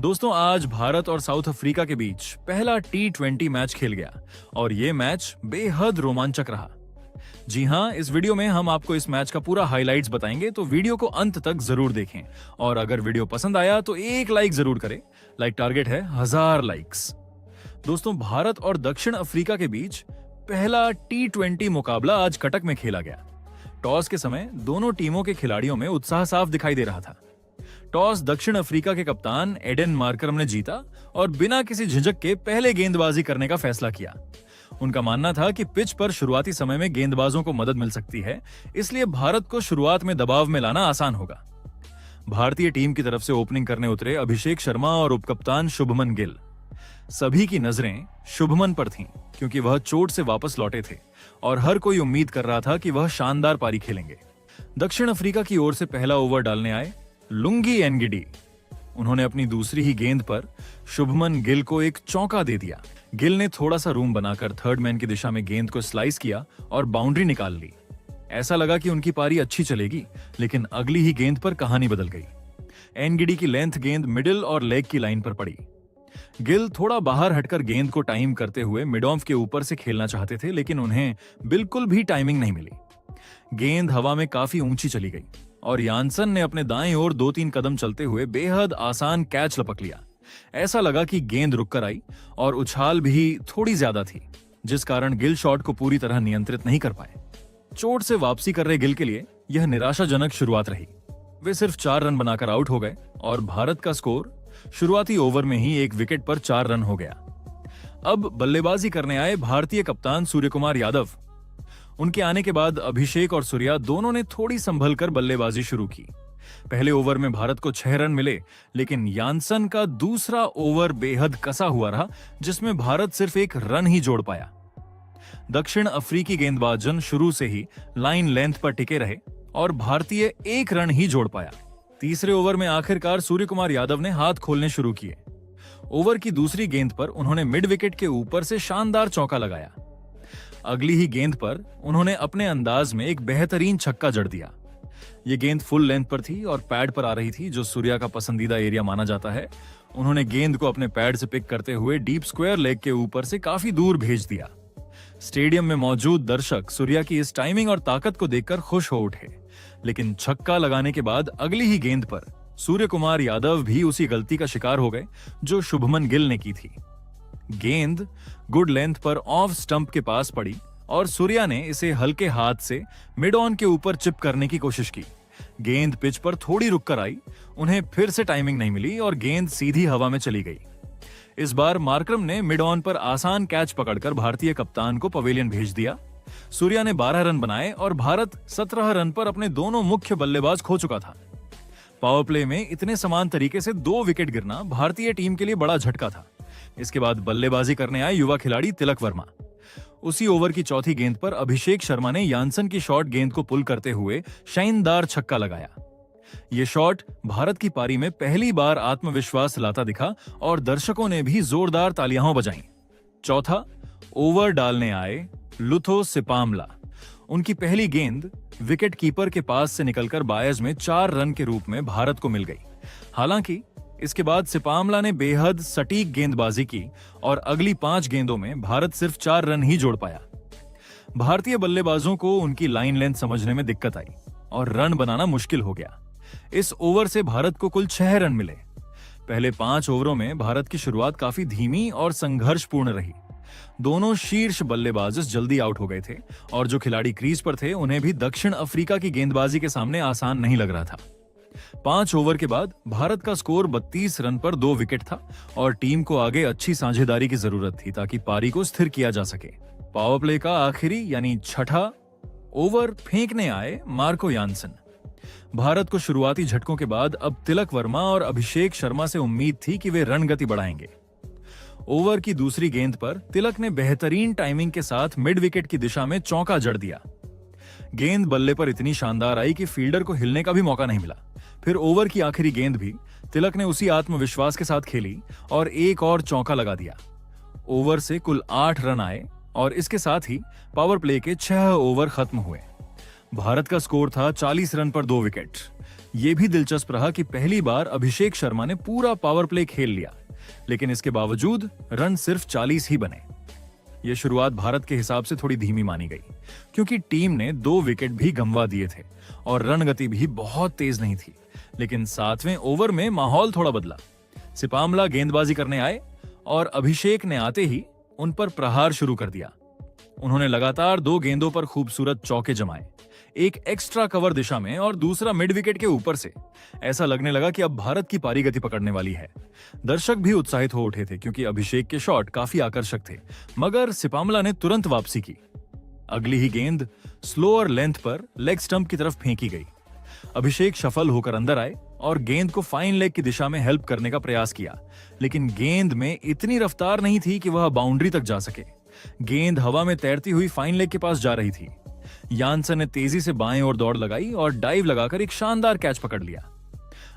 दोस्तों, आज भारत और साउथ अफ्रीका के बीच पहला T20 मैच खेल गया और ये मैच बेहद रोमांचक रहा। जी हां, इस वीडियो में हम आपको इस मैच का पूरा हाइलाइट्स बताएंगे, तो वीडियो को अंत तक जरूर देखें। और अगर वीडियो पसंद आया तो एक लाइक जरूर करें। लाइक टारगेट है 1000 लाइक्स। दोस्तों, भारत और दक्षिण अफ्रीका के बीच पहला T20 मुकाबला आज कटक में खेला गया। टॉस के समय दोनों टीमों के खिलाड़ियों में उत्साह साफ दिखाई दे रहा था। टॉस दक्षिण अफ्रीका के कप्तान एडेन मार्करम ने जीता और बिना किसी झिझक के पहले गेंदबाजी करने का फैसला किया। उनका मानना था कि पिच पर शुरुआती समय में गेंदबाजों को मदद मिल सकती है, इसलिए भारत को शुरुआत में दबाव में लाना आसान होगा। भारतीय टीम की तरफ से ओपनिंग करने उतरे अभिषेक शर्मा और उपकप्तान शुभमन गिल। सभी की नजरें शुभमन पर थीं, क्योंकि वह चोट से वापस लौटे थे और हर कोई उम्मीद कर रहा था कि वह शानदार पारी खेलेंगे। दक्षिण अफ्रीका की ओर से पहला ओवर डालने आए लुंगी एनगिडी। उन्होंने अपनी दूसरी ही गेंद पर शुभमन गिल को एक चौका दे दिया। गिल ने थोड़ा सा रूम बनाकर थर्ड मैन की दिशा में गेंद को स्लाइस किया और बाउंड्री निकाल ली। ऐसा लगा कि उनकी पारी अच्छी चलेगी, लेकिन अगली ही गेंद पर कहानी बदल गई। एनगिडी की लेंथ गेंद मिडिल और लेग की लाइन पर पड़ी। गिल थोड़ा बाहर हटकर गेंद को टाइम करते हुए मिड ऑफ के ऊपर से खेलना चाहते थे, लेकिन उन्हें बिल्कुल भी टाइमिंग नहीं मिली। गेंद हवा में काफी ऊंची चली गई और यानसन ने अपने दाएं ओर 2-3 कदम चलते हुए बेहद आसान कैच लपक लिया। ऐसा लगा कि गेंद रुककर आई और उछाल भी थोड़ी ज्यादा थी, जिस कारण गिल शॉट को पूरी तरह नियंत्रित नहीं कर पाए। चोट से वापसी कर रहे गिल के लिए यह निराशाजनक शुरुआत रही। वे सिर्फ 4 रन बनाकर आउट हो गए और भारत का स्कोर शुरुआती ओवर में ही 1 विकेट पर 4 रन हो गया। अब बल्लेबाजी करने आए भारतीय कप्तान सूर्यकुमार यादव। उनके आने के बाद अभिषेक और सूर्या दोनों ने थोड़ी संभल कर बल्लेबाजी शुरू की। पहले ओवर में भारत को 6 रन मिले, लेकिन यानसन का दूसरा ओवर बेहद कसा हुआ रहा, जिसमें भारत सिर्फ 1 रन ही जोड़ पाया। दक्षिण अफ्रीकी गेंदबाजन शुरू से ही लाइन लेंथ पर टिके रहे और भारतीय 1 रन ही जोड़ पाया। तीसरे ओवर में आखिरकार सूर्यकुमार यादव ने हाथ खोलने शुरू किए। ओवर की दूसरी गेंद पर उन्होंने मिड विकेट के ऊपर से शानदार चौका लगाया। अगली ही गेंद पर उन्होंने अपने अंदाज में एक बेहतरीन छक्का जड़ दिया। यह गेंद फुल लेंथ पर थी और पैड पर आ रही थी, जो सूर्या का पसंदीदा एरिया माना जाता है। उन्होंने गेंद को अपने पैड से पिक करते हुए डीप स्क्वायर लेग के ऊपर से काफी दूर भेज दिया। स्टेडियम में मौजूद दर्शक सूर्या की इस टाइमिंग और ताकत को देखकर खुश हो उठे, लेकिन छक्का लगाने के बाद अगली ही गेंद पर सूर्यकुमार यादव भी उसी गलती का शिकार हो गए जो शुभमन गिल ने की थी। गेंद गुड लेंथ पर ऑफ स्टंप के पास पड़ी और सूर्या ने इसे हल्के हाथ से मिड ऑन के ऊपर चिप करने की कोशिश की। गेंद पिच पर थोड़ी रुककर आई, उन्हें फिर से टाइमिंग नहीं मिली और गेंद सीधी हवा में चली गई। इस बार मार्करम ने मिड ऑन पर आसान कैच पकड़कर भारतीय कप्तान को पवेलियन भेज दिया। सूर्या ने 12 रन बनाए और भारत 17 रन पर अपने दोनों मुख्य बल्लेबाज खो चुका था। पावर प्ले में इतने समान तरीके से 2 विकेट गिरना भारतीय टीम के लिए बड़ा झटका था। इसके बाद बल्लेबाजी करने आए युवा खिलाड़ी तिलक वर्मा। उसी ओवर की चौथी गेंद पर अभिषेक शर्मा ने यानसन की शॉट गेंद को पुल करते हुए शानदार छक्का लगाया। यह शॉट भारत की पारी में पहली बार आत्मविश्वास लाता दिखा और दर्शकों ने भी जोरदार तालियां बजाईं। चौथा ओवर डालने आए लुथो सिपामला। उनकी पहली गेंद विकेट कीपर के पास से निकलकर बायज में 4 रन के रूप में भारत को मिल गई। हालांकि इसके बाद सिपामला ने बेहद सटीक गेंदबाजी की और अगली 5 गेंदों में भारत सिर्फ 4 रन ही जोड़ पाया। भारतीय बल्लेबाजों को उनकी लाइन लेंथ समझने में दिक्कत आई और रन बनाना मुश्किल हो गया। इस ओवर से भारत को कुल 6 रन मिले। पहले 5 ओवरों में भारत की शुरुआत काफी धीमी और संघर्षपूर्ण रही। दोनों शीर्ष बल्लेबाज जल्दी आउट हो गए थे और जो खिलाड़ी क्रीज पर थे उन्हें भी दक्षिण अफ्रीका की गेंदबाजी के सामने आसान नहीं लग रहा था। 5 ओवर के बाद भारत का स्कोर 32 रन पर 2 विकेट था और टीम को आगे अच्छी साझेदारी की जरूरत थी ताकि पारी को स्थिर किया जा सके। पावर प्ले का आखिरी यानी छठा ओवर फेंकने आए मार्को यानसन। भारत को शुरुआती झटकों के बाद अब तिलक वर्मा और अभिषेक शर्मा से उम्मीद थी कि वे रन गति बढ़ाएंगे। ओवर की दूसरी गेंद पर तिलक ने बेहतरीन टाइमिंग के साथ मिड विकेट की दिशा में चौका जड़ दिया। गेंद बल्ले पर इतनी शानदार आई कि फील्डर को हिलने का भी मौका नहीं मिला। फिर ओवर की आखिरी गेंद भी तिलक ने उसी आत्मविश्वास के साथ खेली और एक और चौका लगा दिया। ओवर से कुल 8 रन आए और इसके साथ ही पावर प्ले के 6 ओवर खत्म हुए। भारत का स्कोर था 40 रन पर 2 विकेट। यह भी दिलचस्प रहा कि पहली बार अभिषेक शर्मा ने पूरा पावर प्ले खेल लिया, लेकिन इसके बावजूद रन सिर्फ 40 ही बने। यह शुरुआत भारत के हिसाब से थोड़ी धीमी मानी गई, क्योंकि टीम ने 2 विकेट भी गंवा दिए थे और रन गति भी बहुत तेज नहीं थी। लेकिन 7वें ओवर में माहौल थोड़ा बदला। सिपामला गेंदबाजी करने आए और अभिषेक ने आते ही उन पर प्रहार शुरू कर दिया। उन्होंने लगातार 2 गेंदों पर खूबसूरत चौके जमाए, एक एक्स्ट्रा कवर दिशा में और दूसरा मिड विकेट के ऊपर से। ऐसा लगने लगा कि अब भारत की पारी गति पकड़ने वाली है। दर्शक भी उत्साहित हो उठे थे, क्योंकि अभिषेक के शॉट काफी आकर्षक थे। मगर सिपामला ने तुरंत वापसी की। अगली ही गेंद स्लोअर लेंथ पर लेग स्टंप की तरफ फेंकी गई। अभिषेक सफल होकर अंदर आए और गेंद को फाइन लेग की दिशा में हेल्प करने का प्रयास किया, लेकिन गेंद में इतनी रफ्तार नहीं थी कि वह बाउंड्री तक जा सके। गेंद हवा में तैरती हुई फाइन लेग के पास जा रही थी। यानसन ने तेजी से बाएं ओर दौड़ लगाई और डाइव लगाकर एक शानदार कैच पकड़ लिया।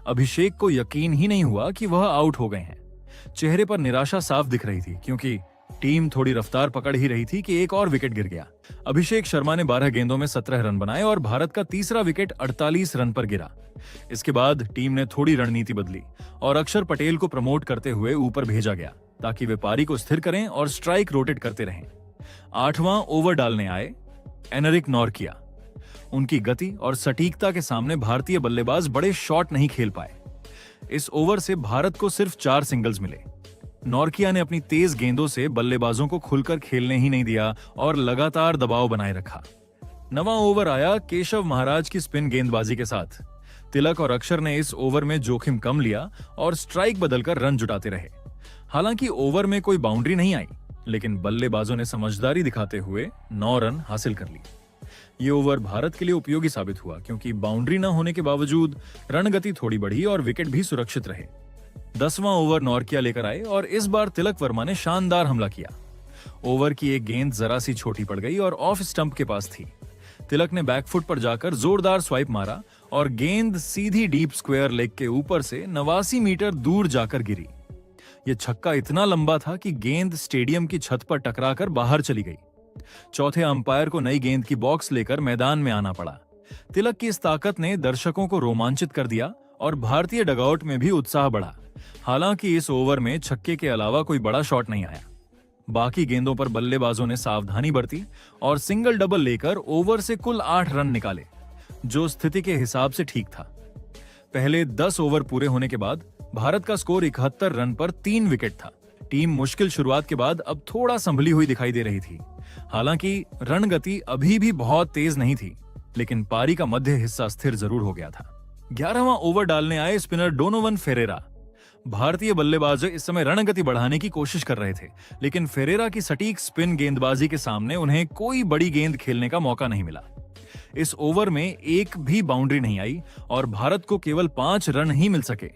अभिषेक को यकीन ही नहीं हुआ कि वह आउट हो गए हैं। चेहरे पर निराशा साफ दिख रही थी, क्योंकि टीम थोड़ी रफ्तार पकड़ ही रही थी कि एक और विकेट गिर गया। अभिषेक शर्मा ने 12 गेंदों में 17 रन बनाए और भारत का तीसरा विकेट 48 रन पर गिरा। इसके बाद टीम ने थोड़ी रणनीति बदली और अक्षर पटेल को प्रमोट करते हुए ऊपर भेजा गया, ताकि वे पारी को स्थिर करें और स्ट्राइक रोटेट करते रहें। 8वां ओवर डालने आए एनरिक नॉर्किया। उनकी गति और सटीकता के सामने भारतीय बल्लेबाज बड़े शॉट नहीं खेल पाए। इस ओवर से भारत को सिर्फ 4 सिंगल्स मिले। नॉर्किया ने अपनी तेज गेंदों से बल्लेबाजों को खुलकर खेलने ही नहीं दिया और लगातार दबाव बनाए रखा। 9वां ओवर आया केशव महाराज की स्पिन गेंदबाजी के साथ। तिलक और अक्षर ने इस ओवर में जोखिम कम लिया और स्ट्राइक बदलकर रन जुटाते रहे। हालांकि ओवर में कोई बाउंड्री नहीं आई, लेकिन बल्लेबाजों ने समझदारी दिखाते हुए 9 रन हासिल कर ली। ये ओवर भारत के लिए उपयोगी साबित हुआ, क्योंकि बाउंड्री न होने के बावजूद रन गति थोड़ी बढ़ी और विकेट भी सुरक्षित रहे। 10वां ओवर नॉर्किया लेकर आए और इस बार तिलक वर्मा ने शानदार हमला किया। ओवर की एक गेंद जरा सी छोटी पड़ गई और ऑफ स्टंप के पास थी। तिलक ने बैकफुट पर जाकर जोरदार स्वाइप मारा और गेंद सीधी डीप स्क्वायर लेग के ऊपर से 89 मीटर दूर जाकर गिरी। यह छक्का इतना लंबा था कि गेंद स्टेडियम की छत पर टकराकर बाहर चली गई। चौथे अंपायर को नई गेंद की बॉक्स लेकर मैदान में आना पड़ा। तिलक की इस ताकत ने दर्शकों को रोमांचित कर दिया और भारतीय डगआउट में भी उत्साह बढ़ा। हालांकि इस ओवर में छक्के के अलावा कोई बड़ा शॉट नहीं आया। बाकी गेंदों पर बल्लेबाजों ने सावधानी बरती और सिंगल डबल लेकर ओवर से कुल 8 रन निकाले, जो स्थिति के हिसाब से ठीक था। पहले 10 ओवर पूरे होने के बाद भारत का स्कोर 71 रन पर 3 विकेट था। टीम मुश्किल शुरुआत के बाद अब थोड़ा संभली हुई दिखाई दे रही थी। हालांकि रन गति अभी भी बहुत तेज नहीं थी, लेकिन पारी का मध्य हिस्सा स्थिर जरूर हो गया था। 11वां ओवर डालने आए स्पिनर डोनोवन फेरेरा। भारतीय बल्लेबाज इस समय रन गति बढ़ाने की कोशिश कर रहे थे, लेकिन फेरेरा की सटीक स्पिन गेंदबाजी के सामने उन्हें कोई बड़ी गेंद खेलने का मौका नहीं मिला। इस ओवर में एक भी बाउंड्री नहीं आई और भारत को केवल 5 रन ही मिल सके।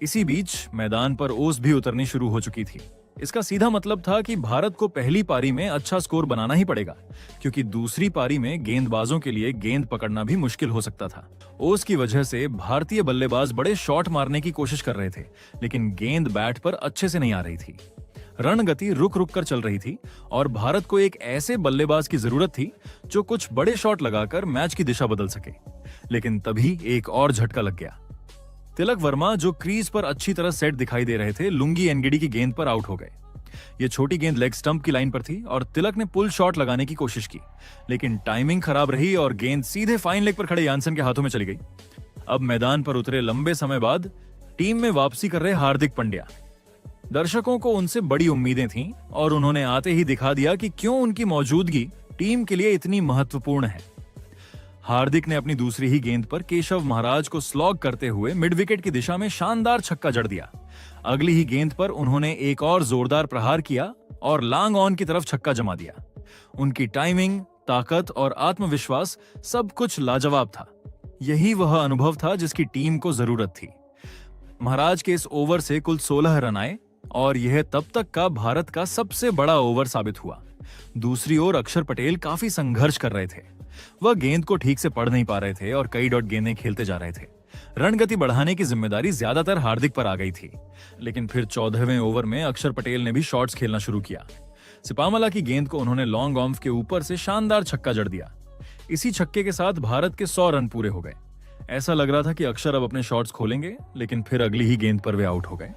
इसी बीच मैदान पर ओस भी उतरनी शुरू हो चुकी थी। इसका सीधा मतलब था कि भारत को पहली पारी में अच्छा स्कोर बनाना ही पड़ेगा, क्योंकि दूसरी पारी में गेंदबाजों के लिए गेंद पकड़ना भी मुश्किल हो सकता था। ओस की वजह से भारतीय बल्लेबाज बड़े शॉट मारने की कोशिश कर रहे थे, लेकिन गेंद बैट पर अच्छे से नहीं आ रही थी। रन गति रुक रुक कर चल रही थी और भारत को एक ऐसे बल्लेबाज की जरूरत थी जो कुछ बड़े शॉट लगाकर मैच की दिशा बदल सके। लेकिन तभी एक और झटका लग गया। तिलक वर्मा, जो क्रीज पर अच्छी तरह सेट दिखाई दे रहे थे, लुंगी एनगिडी की गेंद पर आउट हो गए। ये छोटी गेंद लेग स्टंप की लाइन पर थी और तिलक ने पुल शॉट लगाने की कोशिश की, लेकिन टाइमिंग खराब रही और गेंद सीधे फाइन लेग पर खड़े यानसन के हाथों में चली गई। अब मैदान पर उतरे लंबे समय बाद टीम में वापसी कर रहे हार्दिक पांड्या। दर्शकों को उनसे बड़ी उम्मीदें थीं और उन्होंने आते ही दिखा दिया कि क्यों उनकी मौजूदगी टीम के लिए इतनी महत्वपूर्ण है। हार्दिक ने अपनी दूसरी ही गेंद पर केशव महाराज को स्लॉग करते हुए मिड विकेट की दिशा में शानदार छक्का जड़ दिया। अगली ही गेंद पर उन्होंने एक और जोरदार प्रहार किया और लॉन्ग ऑन की तरफ छक्का जमा दिया। उनकी टाइमिंग, ताकत और आत्मविश्वास सब कुछ लाजवाब था। यही वह अनुभव था जिसकी टीम को जरूरत थी। महाराज के इस ओवर से कुल 16 रन आए और यह तब तक का भारत का सबसे बड़ा ओवर साबित हुआ। दूसरी ओर अक्षर पटेल काफी संघर्ष कर रहे थे। वह गेंद को ठीक से पढ़ नहीं पा रहे थे और कई डॉट गेंदें खेलते जा रहे थे। रन गति बढ़ाने की जिम्मेदारी ज्यादातर हार्दिक पर आ गई थी, लेकिन फिर 14वें ओवर में अक्षर पटेल ने भी शॉट्स खेलना शुरू किया। सिपामला की गेंद को उन्होंने लॉन्ग ऑफ के ऊपर से शानदार छक्का जड़ दिया। इसी छक्के के साथ भारत के 100 रन पूरे हो गए। ऐसा लग रहा था कि अक्षर अब अपने शॉट्स खोलेंगे, लेकिन फिर अगली ही गेंद पर वे आउट हो गए।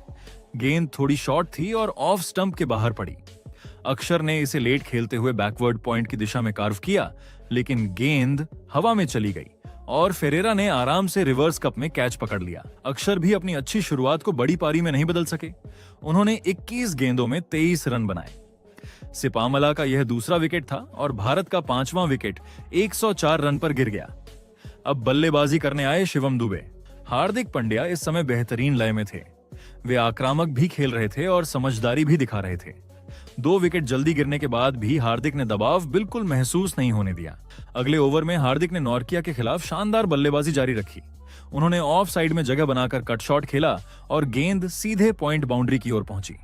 गेंद थोड़ी शॉर्ट थी और ऑफ स्टंप के बाहर पड़ी। अक्षर ने इसे लेट खेलते हुए बैकवर्ड पॉइंट की दिशा में कार्व किया, लेकिन गेंद हवा में चली गई और फेरेरा ने आराम से रिवर्स कप में कैच पकड़ लिया। अक्षर भी अपनी अच्छी शुरुआत को बड़ी पारी में नहीं बदल सके। उन्होंने 21 गेंदों में 23 रन बनाए। सिपामला का यह दूसरा विकेट था और भारत का 5वां विकेट 104 रन पर गिर गया। अब बल्लेबाजी करने आए शिवम दुबे। हार्दिक पांड्या इस समय बेहतरीन लय में थे। वे आक्रामक भी खेल रहे थे और समझदारी भी दिखा रहे थे। 2 विकेट जल्दी गिरने के बाद भी हार्दिक ने दबाव बिल्कुल महसूस नहीं होने दिया। अगले ओवर में हार्दिक ने नॉर्किया के खिलाफ शानदार बल्लेबाजी जारी रखी। उन्होंने ऑफ साइड में जगह बनाकर कट शॉट खेला और गेंद सीधे पॉइंट बाउंड्री की ओर पहुंची।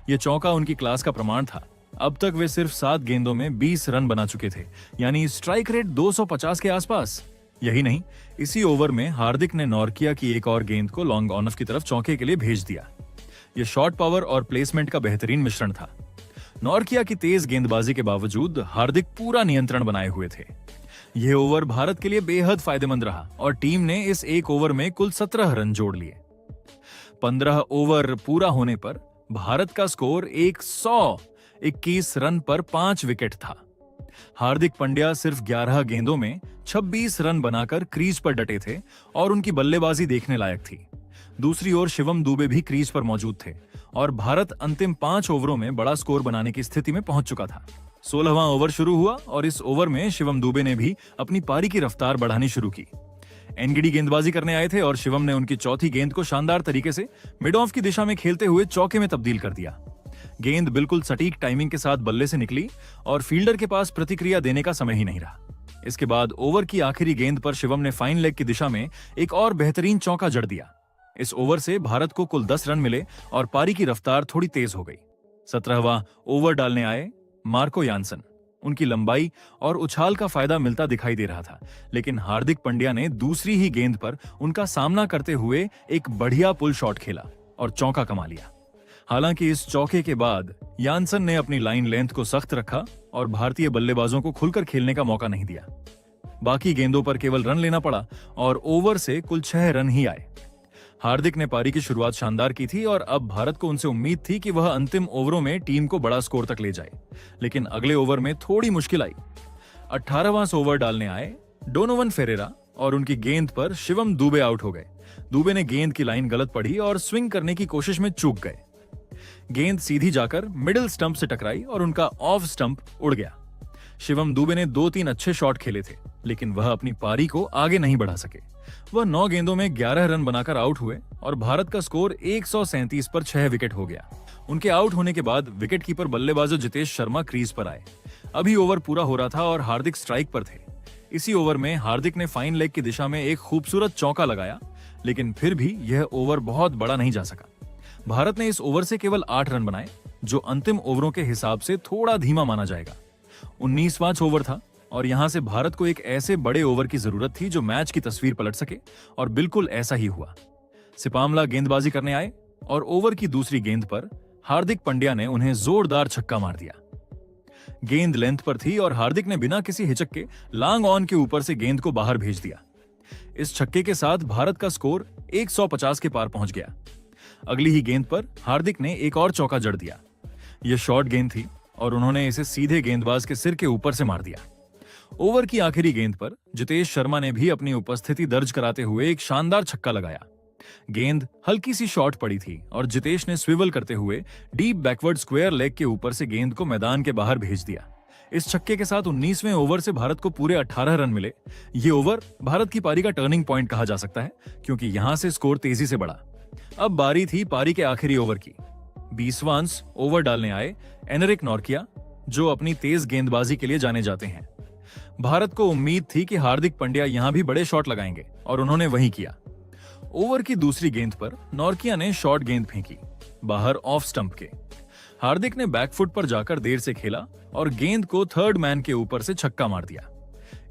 यह चौका उनकी क्लास का प्रमाण था। अब तक वे सिर्फ 7 गेंदों में 20 रन बना चुके थे, यानी स्ट्राइक रेट 250 के आसपास। यही नहीं, इसी ओवर में हार्दिक ने नॉर्किया की एक और गेंद को लॉन्ग ऑन ऑफ की तरफ चौके के लिए भेज दिया। यह शॉट पावर और प्लेसमेंट का बेहतरीन मिश्रण था। नॉर्किया की तेज गेंदबाजी के बावजूद हार्दिक पूरा नियंत्रण बनाए हुए थे। यह ओवर भारत के लिए बेहद फायदेमंद रहा और टीम ने इस एक ओवर में कुल 17 रन जोड़ लिए। 15 ओवर पूरा होने पर भारत का स्कोर 121 रन पर 5 विकेट था। हार्दिक पांड्या सिर्फ 11 गेंदों में 26 रन बनाकर क्रीज पर डटे थे और उनकी बल्लेबाजी देखने लायक थी। दूसरी ओर शिवम दुबे भी क्रीज पर मौजूद थे और भारत अंतिम 5 ओवरों में बड़ा स्कोर बनाने की स्थिति में पहुंच चुका था। 16वां ओवर शुरू हुआ और इस ओवर में शिवम दुबे ने भी अपनी पारी की रफ्तार बढ़ानी शुरू की। एनगिडी गेंदबाजी करने आए थे और शिवम ने उनकी चौथी गेंद को शानदार तरीके से मिड ऑफ की दिशा में खेलते हुए चौके में तब्दील कर दिया। गेंद बिल्कुल सटीक टाइमिंग के साथ बल्ले से निकली और फील्डर के पास प्रतिक्रिया देने का समय ही नहीं रहा। इसके बाद ओवर की आखिरी गेंद पर शिवम ने फाइन लेग की दिशा में एक और बेहतरीन चौका जड़ दिया। इस ओवर से भारत को कुल 10 रन मिले और पारी की रफ्तार थोड़ी तेज हो गई। 17वां ओवर डालने आए मार्को यानसन। उनकी लंबाई और उछाल का फायदा मिलता दिखाई दे रहा था, लेकिन हार्दिक पांड्या ने दूसरी ही गेंद पर उनका सामना करते हुए एक बढ़िया पुल शॉट खेला और चौका कमा लिया। हालांकि इस चौके के बाद यानसन ने अपनी लाइन लेंथ को सख्त रखा और भारतीय बल्लेबाजों को खुलकर खेलने का मौका नहीं दिया। बाकी गेंदों पर केवल रन लेना पड़ा और ओवर से कुल 6 रन ही आए। हार्दिक ने पारी की शुरुआत शानदार की थी और अब भारत को उनसे उम्मीद थी कि वह अंतिम ओवरों में टीम को बड़ा स्कोर तक ले जाए, लेकिन अगले ओवर में थोड़ी मुश्किल आई। 18वां ओवर डालने आए डोनोवन फेरेरा और उनकी गेंद पर शिवम दुबे आउट हो गए। दुबे ने गेंद की लाइन गलत पढ़ी और स्विंग करने की कोशिश में चूक गए। गेंद सीधी जाकर मिडिल स्टंप से टकराई और उनका ऑफ स्टंप उड़ गया। शिवम दुबे ने 2-3 अच्छे शॉट खेले थे, लेकिन वह अपनी पारी को आगे नहीं बढ़ा सके। वह 9 गेंदों में 11 रन बनाकर आउट हुए और भारत का स्कोर 137 पर 6 विकेट हो गया। उनके आउट होने के बाद विकेटकीपर बल्लेबाज जितेश शर्मा क्रीज पर आए। अभी ओवर पूरा हो रहा था और हार्दिक स्ट्राइक पर थे। इसी ओवर में हार्दिक ने फाइन लेग की दिशा में एक खूबसूरत चौका लगाया, लेकिन फिर भी यह ओवर बहुत बड़ा नहीं जा सका। भारत ने इस ओवर से केवल 8 रन बनाए, जो अंतिम ओवरों के हिसाब से थोड़ा धीमा माना जाएगा। 19वां ओवर था और यहां से भारत को एक ऐसे बड़े ओवर की जरूरत थी जो मैच की तस्वीर पलट सके, और बिल्कुल ऐसा ही हुआ। सिपामला गेंदबाजी करने आए और ओवर की दूसरी गेंद पर हार्दिक पांड्या ने उन्हें जोरदार छक्का मार दिया। गेंद लेंथ पर थी और हार्दिक ने बिना किसी हिचक के लॉन्ग ऑन के ऊपर से गेंद को बाहर भेज दिया। इस छक्के के साथ भारत का स्कोर 150 के पार पहुंच गया। अगली ही गेंद पर हार्दिक ने एक और चौका जड़ दिया। यह शॉर्ट गेंद थी और उन्होंने इसे सीधे गेंदबाज के सिर के ऊपर से मार दिया। ओवर की आखिरी गेंद पर जितेश शर्मा ने भी अपनी उपस्थिति दर्ज कराते हुए एक शानदार छक्का लगाया। गेंद हल्की सी शॉर्ट पड़ी थी और जितेश ने स्विवल करते हुए डीप बैकवर्ड स्क्वायर लेग के ऊपर से गेंद को मैदान के बाहर भेज दिया। इस छक्के के साथ 19वें ओवर से भारत को पूरे 18 रन मिले। ये ओवर भारत की पारी का टर्निंग पॉइंट कहा जा सकता है, क्योंकि यहां से स्कोर तेजी से बढ़ा। अब बारी थी पारी के आखिरी ओवर की। 20वां ओवर डालने आए एनरिक नॉर्किया, जो अपनी तेज गेंदबाजी के लिए जाने जाते हैं। भारत को उम्मीद थी कि हार्दिक पांड्या यहां भी बड़े शॉट लगाएंगे और उन्होंने वही किया। ओवर की दूसरी गेंद पर नॉर्किया ने शॉर्ट गेंद फेंकी बाहर ऑफ स्टंप के। हार्दिक ने बैकफुट पर जाकर देर से खेला और गेंद को थर्ड मैन के ऊपर से छक्का मार दिया।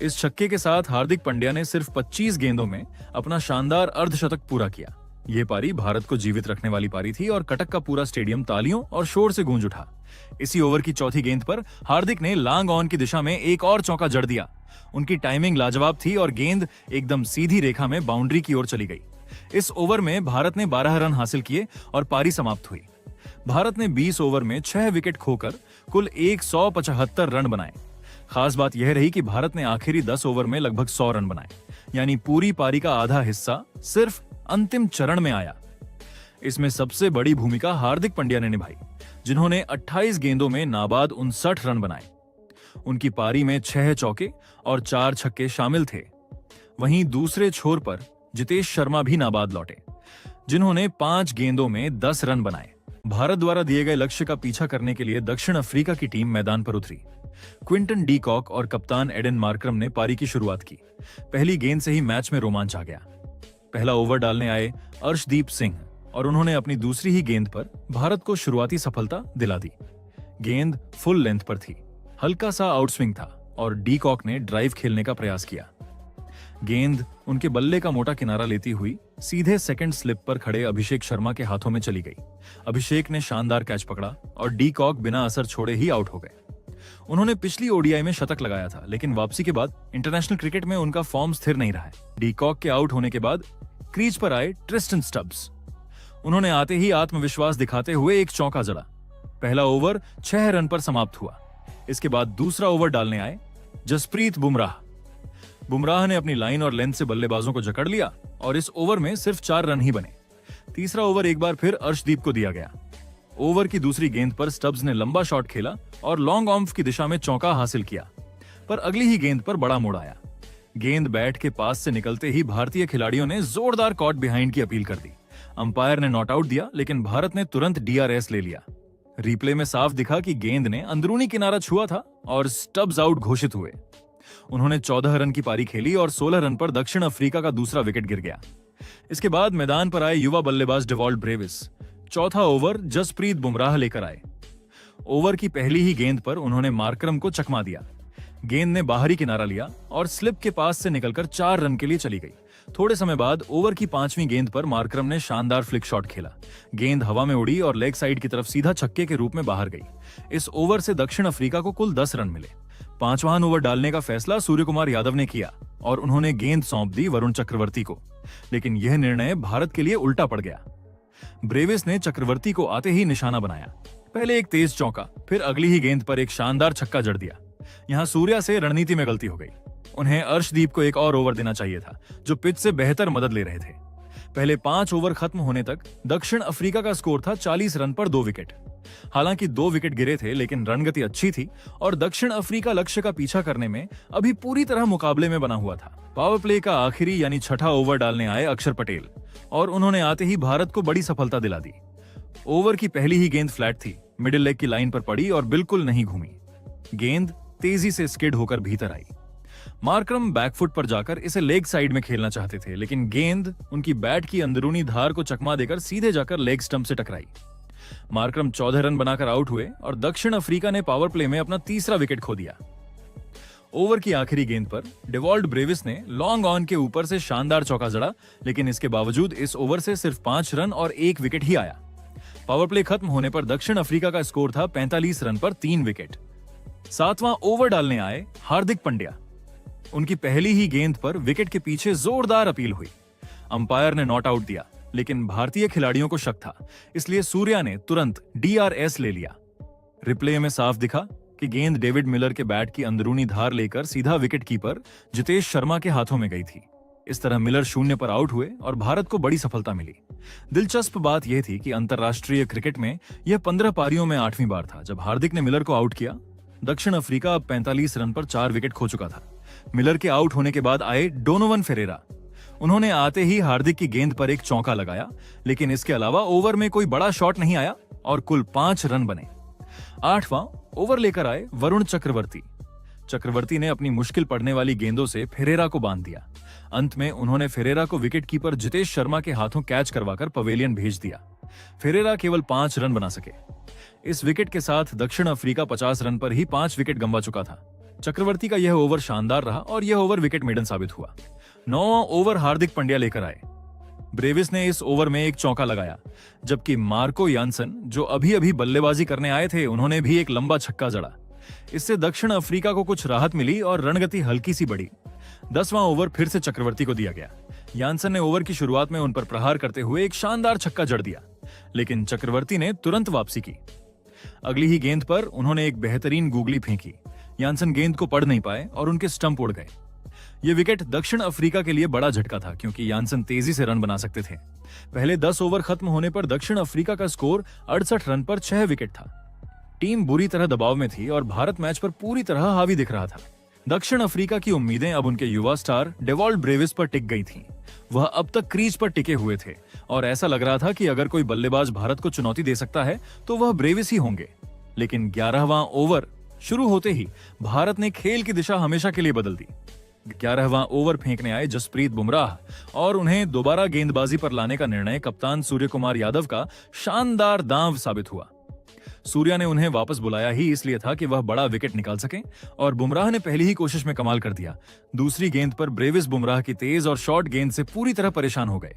इस छक्के के साथ हार्दिक पांड्या ने सिर्फ 25 गेंदों में अपना शानदार अर्धशतक पूरा किया, ये पारी भारत को जीवित रखने वाली पारी थी और कटक का पूरा स्टेडियम तालियों और शोर से गूंज उठा। इसी ओवर की चौथी गेंद पर हार्दिक ने लॉन्ग ऑन की दिशा में एक और चौका जड़ दिया। उनकी टाइमिंग लाजवाब थी और गेंद एकदम सीधी रेखा में बाउंड्री की ओर चली गई। इस ओवर में भारत ने 12 रन हासिल किए और पारी समाप्त हुई। भारत ने 20 ओवर में 6 विकेट खोकर कुल 175 रन बनाए। खास बात यह रही कि भारत ने आखिरी 10 ओवर में लगभग 100 रन बनाए, यानी पूरी पारी का आधा हिस्सा सिर्फ अंतिम चरण में आया। इसमें सबसे बड़ी भूमिका हार्दिक पांड्या ने निभाई, जिन्होंने 28 गेंदों में नाबाद 59 रन बनाए। उनकी पारी में 6 चौके और 4 छक्के शामिल थे। वहीं दूसरे छोर पर जितेश शर्मा भी नाबाद लौटे, जिन्होंने 5 गेंदों में 10 रन बनाए। भारत द्वारा दिए गए लक्ष्य का पीछा करने के लिए दक्षिण अफ्रीका की टीम मैदान पर उतरी। क्विंटन डी कॉक और कप्तान एडन मार्करम ने पारी की शुरुआत की। पहली गेंद से ही मैच में रोमांच आ गया। पहला ओवर डालने आए अर्शदीप सिंह और उन्होंने अपनी दूसरी ही गेंद पर भारत को शुरुआती सफलता दिला दी। गेंद फुल लेंथ पर थी, हल्का सा आउटस्विंग था और डी कॉक ने ड्राइव खेलने का प्रयास किया। गेंद उनके बल्ले का मोटा किनारा लेती हुई सीधे सेकंड स्लिप पर खड़े अभिषेक शर्मा के हाथों में चली गई। अभिषेक ने शानदार कैच पकड़ा और डी कॉक बिना असर छोड़े ही आउट हो गए। उन्होंने पिछली ओडीआई में शतक लगाया था, लेकिन वापसी के बाद इंटरनेशनल क्रिकेट में उनका फॉर्म स्थिर नहीं रहा है। डी कॉक के आउट होने के बाद क्रीज पर आए ट्रिस्टन स्टब्स। उन्होंने आते ही आत्मविश्वास दिखाते हुए एक चौका जड़ा। पहला ओवर 6 रन पर समाप्त हुआ। इसके बाद दूसरा ओवर डालने आए जसप्रीत बुमराह। बुमराह ने अपनी लाइन और लेंथ से बल्लेबाजों को जकड़ लिया और इस ओवर में सिर्फ 4 रन ही बने। तीसरा ओवर एक बार फिर अर्शदीप को दिया गया। ओवर की दूसरी गेंद पर स्टब्स ने लंबा शॉट खेला और लॉन्ग ऑफ की दिशा में चौका हासिल किया, पर अगली ही गेंद पर बड़ा मोड़ आया। गेंद बैट के पास से निकलते ही भारतीय खिलाड़ियों ने जोरदार कॉट बिहाइंड की अपील कर दी। अंपायर ने नॉट आउट दिया, लेकिन भारत ने तुरंत डीआरएस ले लिया। रिप्ले में साफ दिखा कि गेंद ने अंदरूनी किनारा छुआ था और स्टब्स आउट घोषित हुए। उन्होंने 14 रन की पारी खेली और 16 रन पर दक्षिण अफ्रीका का दूसरा विकेट गिर गया। इसके बाद मैदान पर आए युवा बल्लेबाज डेवॉल्ट ब्रेविस। चौथा ओवर जसप्रीत बुमराह लेकर आए। ओवर की पहली ही गेंद पर उन्होंने मार्करम को चकमा दिया। गेंद ने बाहरी किनारा लिया और स्लिप के पास से निकलकर 4 रन के लिए चली गई। थोड़े समय बाद ओवर की 5वीं गेंद पर मार्करम ने शानदार फ्लिक शॉट खेला। गेंद हवा में उड़ी और लेग साइड की तरफ सीधा छक्के के रूप में बाहर गई। इस ओवर से दक्षिण अफ्रीका को कुल 10 रन मिले। 5वां ओवर डालने का फैसला सूर्यकुमार यादव ने किया और उन्होंने गेंद सौंप दी वरुण चक्रवर्ती को, लेकिन यह निर्णय भारत के लिए उल्टा पड़ गया। ब्रेविस ने चक्रवर्ती को आते ही निशाना बनाया। पहले एक तेज चौका, फिर अगली ही गेंद पर एक शानदार छक्का जड़ दिया। यहां सूर्या से रणनीति में गलती हो गई। उन्हें अर्शदीप को एक और ओवर देना चाहिए था, जो पिच से बेहतर मदद ले रहे थे। पहले 5 ओवर खत्म होने तक दक्षिण अफ्रीका का स्कोर था 40 रन पर 2 विकेट। हालांकि 2 विकेट गिरे थे, लेकिन रणगति अच्छी थी और दक्षिण अफ्रीका लक्ष्य का पीछा करने में अभी पूरी तरह मुकाबले में बना हुआ था। पावर प्ले का आखिरी यानी 6ठा ओवर डालने आए अक्षर पटेल और उन्होंने आते ही भारत को बड़ी सफलता दिला दी। ओवर की पहली ही गेंद फ्लैट थी, मिडिल लेग की लाइन पर पड़ी और बिल्कुल नहीं घूमी। गेंद तेजी से स्किड होकर भीतर आई। मार्करम बैकफुट पर जाकर इसे लेग साइड में खेलना चाहते थे, लेकिन गेंद उनकी बैट की अंदरूनी धार को चकमा देकर सीधे जाकर लेग स्टंप से टकराई। मार्करम 14 रन बनाकर आउट हुए और दक्षिण अफ्रीका ने पावर प्ले में अपना तीसरा विकेट खो दिया। ओवर की आखिरी गेंद पर डेवॉल्ट ब्रेविस ने लॉन्ग ऑन के ऊपर से शानदार चौका जड़ा, लेकिन इसके बावजूद इस ओवर से सिर्फ 5 रन और 1 विकेट ही आया। पावर प्ले खत्म होने पर दक्षिण अफ्रीका का स्कोर था 45 रन पर 3 विकेट। 7वां ओवर डालने आए हार्दिक पांड्या। उनकी पहली ही गेंद पर विकेट के पीछे जोरदार अपील हुई। अंपायर ने नॉट आउट दिया, लेकिन भारतीय खिलाड़ियों को शक था, इसलिए सूर्या ने तुरंत डीआरएस ले लिया। रिप्ले में साफ दिखा कि गेंद डेविड मिलर के बैट की अंदरूनी धार लेकर सीधा विकेट कीपर जितेश शर्मा के हाथों में गई थी। इस तरह मिलर 0 पर आउट हुए और भारत को बड़ी सफलता मिली। दिलचस्प बात यह थी कि अंतर्राष्ट्रीय क्रिकेट में यह 15 पारियों में 8वीं बार था जब हार्दिक ने मिलर को आउट किया। दक्षिण अफ्रीका अब 45 रन पर 4 विकेट खो चुका था। मिलर के आउट होने के बाद आए डोनोवन फेरेरा। उन्होंने आते ही हार्दिक की गेंद पर एक चौका लगाया, लेकिन इसके अलावा ओवर में कोई बड़ा शॉट नहीं आया और कुल 5 रन बने। 8वां ओवर लेकर आए वरुण चक्रवर्ती। चक्रवर्ती ने अपनी मुश्किल पड़ने वाली गेंदों से फेरेरा को बांध दिया। अंत में उन्होंने फेरेरा को विकेटकीपर जितेश शर्मा के हाथों कैच करवाकर पवेलियन भेज दिया। फेरेरा केवल 5 रन बना सके। इस विकेट के साथ दक्षिण अफ्रीका 50 रन पर ही 5 विकेट गंवा चुका था। चक्रवर्ती का यह ओवर शानदार रहा और यह ओवर विकेट मेडन साबित हुआ। 9वां ओवर हार्दिक पांड्या लेकर आए। ब्रेविस ने इस ओवर में एक चौका लगाया, जबकि मार्को यानसन, जो अभी अभी बल्लेबाजी करने आए थे, उन्होंने भी एक लंबा छक्का जड़ा। इससे दक्षिण अफ्रीका को कुछ राहत मिली और रणगति हल्की सी बढ़ी। 10वां ओवर फिर से चक्रवर्ती को दिया गया। यानसन ने ओवर की शुरुआत में उन पर प्रहार करते हुए एक शानदार छक्का जड़ दिया, लेकिन चक्रवर्ती ने तुरंत वापसी की। अगली ही गेंद पर उन्होंने एक बेहतरीन गूगली फेंकी। यानसन गेंद को पढ़ नहीं पाए और उनके स्टंप उड़ गए। ये विकेट दक्षिण अफ्रीका के लिए बड़ा झटका था, क्योंकि यानसन तेजी से रन बना सकते थे। पहले 10 ओवर खत्म होने पर दक्षिण अफ्रीका का स्कोर 68 रन पर 6 विकेट था। टीम बुरी तरह दबाव में थी और भारत मैच पर पूरी तरह हावी दिख रहा था। दक्षिण अफ्रीका की उम्मीदें अब उनके युवा स्टार डेवॉल्ट ब्रेविस पर टिक गई थीं। वह अब तक क्रीज पर टिके हुए थे और ऐसा लग रहा था कि अगर कोई बल्लेबाज भारत को चुनौती दे सकता है तो वह ब्रेविस ही होंगे। लेकिन 11वां ओवर शुरू होते ही भारत ने खेल की दिशा हमेशा के लिए बदल दी। 11वां ओवर फेंकने आए जसप्रीत बुमराह और उन्हें दोबारा गेंदबाजी पर लाने का निर्णय कप्तान सूर्य कुमार यादव का शानदार दांव साबित हुआ। सूर्या ने उन्हें वापस बुलाया ही इसलिए था कि वह बड़ा विकेट निकाल सकें, और बुमराह ने पहली ही कोशिश में कमाल कर दिया। दूसरी गेंद पर ब्रेविस बुमराह की तेज और शॉर्ट गेंद से पूरी तरह परेशान हो गए।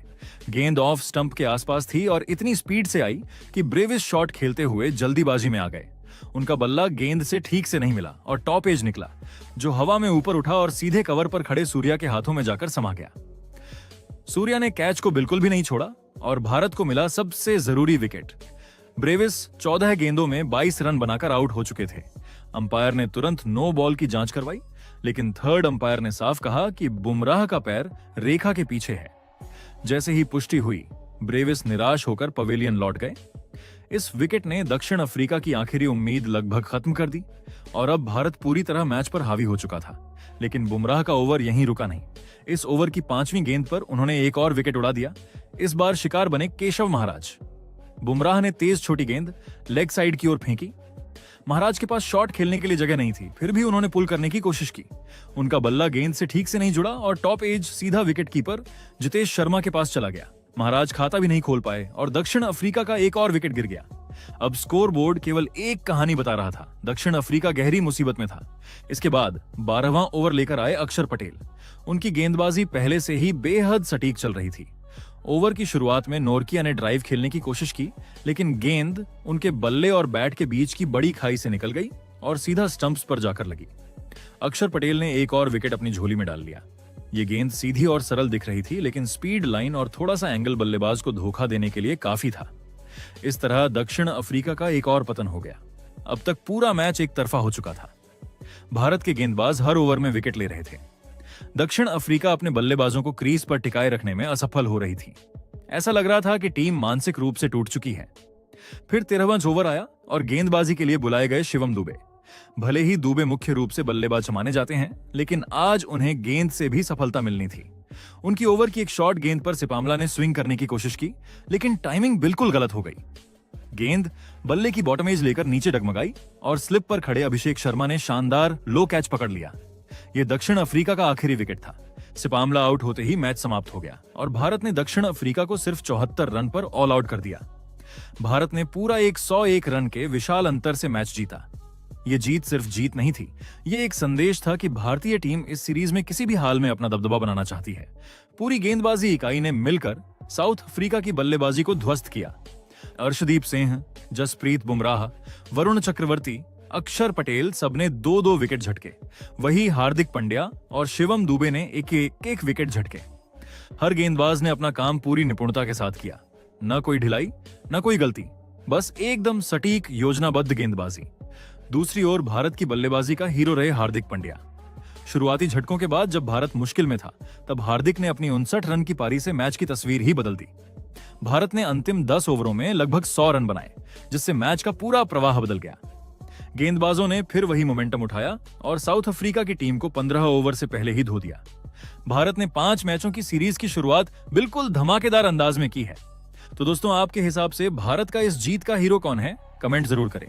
गेंद ऑफ स्टंप के आसपास थी और इतनी स्पीड से आई कि ब्रेविस शॉट खेलते हुए जल्दीबाजी में आ गए। उनका बल्ला गेंद से ठीक से नहीं मिला और टॉप एज निकला, जो हवा में ऊपर उठा और सीधे कवर पर खड़े सूर्या के हाथों में जाकर समा गया। सूर्या ने कैच को बिल्कुल भी नहीं छोड़ा और भारत को मिला सबसे जरूरी विकेट। ब्रेविस 14 गेंदों में 22 रन बनाकर आउट हो चुके थे। अंपायर ने तुरंत नो बॉल की जांच करवाई, लेकिन थर्ड अंपायर ने साफ कहा कि बुमराह का पैर रेखा के पीछे है। जैसे ही पुष्टि हुई, ब्रेविस निराश होकर पवेलियन लौट गए। इस विकेट ने दक्षिण अफ्रीका की आखिरी उम्मीद लगभग खत्म कर दी और अब भारत पूरी तरह मैच पर हावी हो चुका था। लेकिन बुमराह का ओवर यहीं रुका नहीं। इस ओवर की 5वीं गेंद पर उन्होंने एक और विकेट उड़ा दिया। इस बार शिकार बने केशव महाराज। बुमराह ने तेज छोटी गेंद लेग साइड की ओर फेंकी। महाराज के पास शॉट खेलने के लिए जगह नहीं थी, फिर भी उन्होंने पुल करने की कोशिश की। उनका बल्ला गेंद से ठीक से नहीं जुड़ा और टॉप एज सीधा विकेट कीपर जितेश शर्मा के पास चला गया। महाराज खाता भी नहीं खोल पाए और दक्षिण अफ्रीका का एक और विकेट गिर गया। अब स्कोर बोर्ड केवल एक कहानी बता रहा था, दक्षिण अफ्रीका गहरी मुसीबत में था। इसके बाद 12वां ओवर लेकर आए अक्षर पटेल। उनकी गेंदबाजी पहले से ही बेहद सटीक चल रही थी। ओवर की शुरुआत में नोरकिया ने ड्राइव खेलने की कोशिश की, लेकिन गेंद उनके बल्ले और बैट के बीच की बड़ी खाई से निकल गई और सीधा स्टंप्स पर जाकर लगी। अक्षर पटेल ने एक और विकेट अपनी झोली में डाल लिया। ये गेंद सीधी और सरल दिख रही थी, लेकिन स्पीड लाइन और थोड़ा सा एंगल बल्लेबाज को धोखा देने के लिए काफी था। इस तरह दक्षिण अफ्रीका का एक और पतन हो गया। अब तक पूरा मैच एक तरफा हो चुका था। भारत के गेंदबाज हर ओवर में विकेट ले रहे थे। दक्षिण अफ्रीका अपने बल्लेबाजों को क्रीज पर टिकाए रखने में असफल हो रही थी। ऐसा लग रहा था कि टीम मानसिक रूप से टूट चुकी है। फिर 13वां ओवर आया और गेंदबाजी के लिए बुलाए गए शिवम दुबे। भले ही दुबे मुख्य रूप से बल्लेबाज माने जाते हैं, लेकिन आज उन्हें गेंद से भी सफलता मिलनी थी। उनकी ओवर की एक शॉर्ट गेंद पर सिपामला ने स्विंग करने की कोशिश की, लेकिन टाइमिंग बिल्कुल गलत हो गई। गेंद बल्ले की बॉटम एज लेकर नीचे डगमगाई और स्लिप पर खड़े अभिषेक शर्मा ने शानदार लो कैच पकड़ लिया। यह दक्षिण अफ्रीका का आखिरी विकेट था। सिपामला आउट होते ही मैच समाप्त हो गया और भारत ने दक्षिण अफ्रीका को सिर्फ 74 रन पर ऑल आउट कर दिया। भारत ने पूरा 101 रन के विशाल अंतर से मैच जीता। यह जीत सिर्फ जीत नहीं थी, यह एक संदेश था कि भारतीय टीम इस सीरीज में किसी भी हाल में अपना दबदबा बनाना चाहती है। पूरी गेंदबाजी इकाई ने मिलकर साउथ अफ्रीका की बल्लेबाजी को ध्वस्त किया। अर्शदीप सिंह, जसप्रीत बुमराह, वरुण चक्रवर्ती, अक्षर पटेल सबने 2-2 विकेट झटके। वही हार्दिक पांड्या और शिवम दुबे ने एक विकेट झटके। हर गेंदबाज ने अपना काम पूरी निपुणता के साथ किया। न कोई ढिलाई, न कोई गलती, बस एकदम सटीक योजनाबद्ध गेंदबाजी। दूसरी ओर भारत की बल्लेबाजी का हीरो रहे हार्दिक पांड्या। शुरुआती झटकों के बाद जब भारत मुश्किल में था, तब हार्दिक ने अपनी 59 रन की पारी से मैच की तस्वीर ही बदल दी। भारत ने अंतिम 10 ओवरों में लगभग 100 रन बनाए, जिससे मैच का पूरा प्रवाह बदल गया। गेंदबाजों ने फिर वही मोमेंटम उठाया और साउथ अफ्रीका की टीम को 15 ओवर से पहले ही धो दिया। भारत ने 5 मैचों की सीरीज की शुरुआत बिल्कुल धमाकेदार अंदाज में की है। तो दोस्तों, आपके हिसाब से भारत का इस जीत का हीरो कौन है? कमेंट जरूर करें।